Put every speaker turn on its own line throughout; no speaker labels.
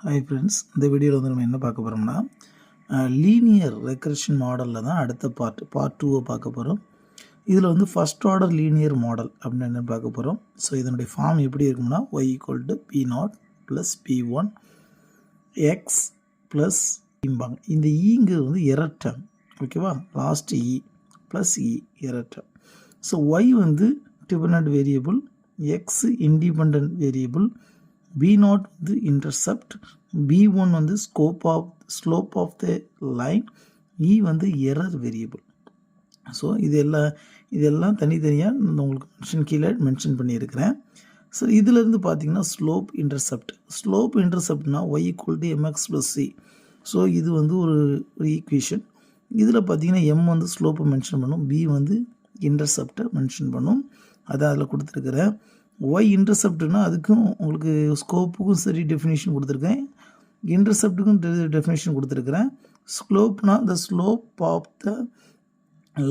Hi friends, இந்த வீடியோவில் வந்து நம்ம என்ன பார்க்க போகிறோம்னா லீனியர் ரெக்ரெஷன் மாடலில் தான் அடுத்த பார்ட் 2 பார்க்க போகிறோம். இதில் வந்து ஃபஸ்ட் ஆர்டர் லீனியர் மாடல் அப்படின்னு என்ன பார்க்க போகிறோம். ஸோ இதனுடைய ஃபார்ம் எப்படி இருக்கும்னா y = p0 + p1 x plus இம்பாங்க. இந்த ஈங்கிறது வந்து எரர் டேர்ம், ஓகேவா? Last e plus e error term. So y வந்து dependent variable, x independent variable, b0 வந்து இன்டர்செப்ட், b1 வந்து slope of the line, e வந்து எரர் வேரியபிள். ஸோ இதெல்லாம் தனித்தனியாக உங்களுக்கு கீழே மென்ஷன் பண்ணியிருக்கிறேன். ஸோ இதிலேருந்து பார்த்தீங்கன்னா ஸ்லோப் இன்டர்செப்ட்னா y = mx + c. ஸோ இது வந்து ஒரு ஈக்குவேஷன். இதில் பார்த்தீங்கன்னா m வந்து ஸ்லோப்பை மென்ஷன் பண்ணும், b வந்து இன்டர்செப்டை மென்ஷன் பண்ணும். அதை அதில் கொடுத்துருக்குறேன். ஒய் இன்டர்செப்ட்னா அதுக்கும் உங்களுக்கு ஸ்கோப்புக்கும் சரி டெஃபினேஷன் கொடுத்துருக்கேன், இன்டர்செப்ட்டுக்கும் டெஃபினேஷன் கொடுத்துருக்குறேன். ஸ்லோப்னா the slope of the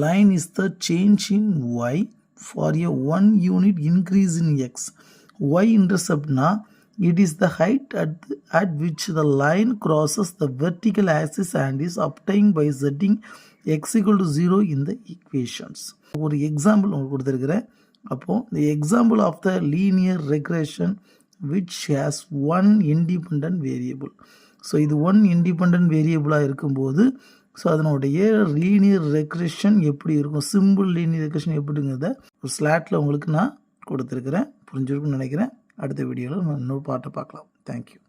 line is the change in y for a 1 unit increase in x. Y இன்டர்செப்ட்னா it is the height at which the line crosses the vertical axis and is obtained by setting x = 0 in the equations. ஒரு example உங்களுக்கு கொடுத்துருக்கிறேன். அப்போது the example of the linear regression which has one independent variable. So இது one independent வேரியபிளாக இருக்கும்போது so அதனுடைய linear regression எப்படி இருக்கும், simple linear regression எப்படிங்கிறத ஒரு ஸ்லாட்டில் உங்களுக்கு நான் கொடுத்துருக்குறேன். புரிஞ்சிருக்குன்னு நினைக்கிறேன். அடுத்த வீடியோவில் நம்ம இன்னொரு பாட்டை பார்க்கலாம். தேங்க்யூ.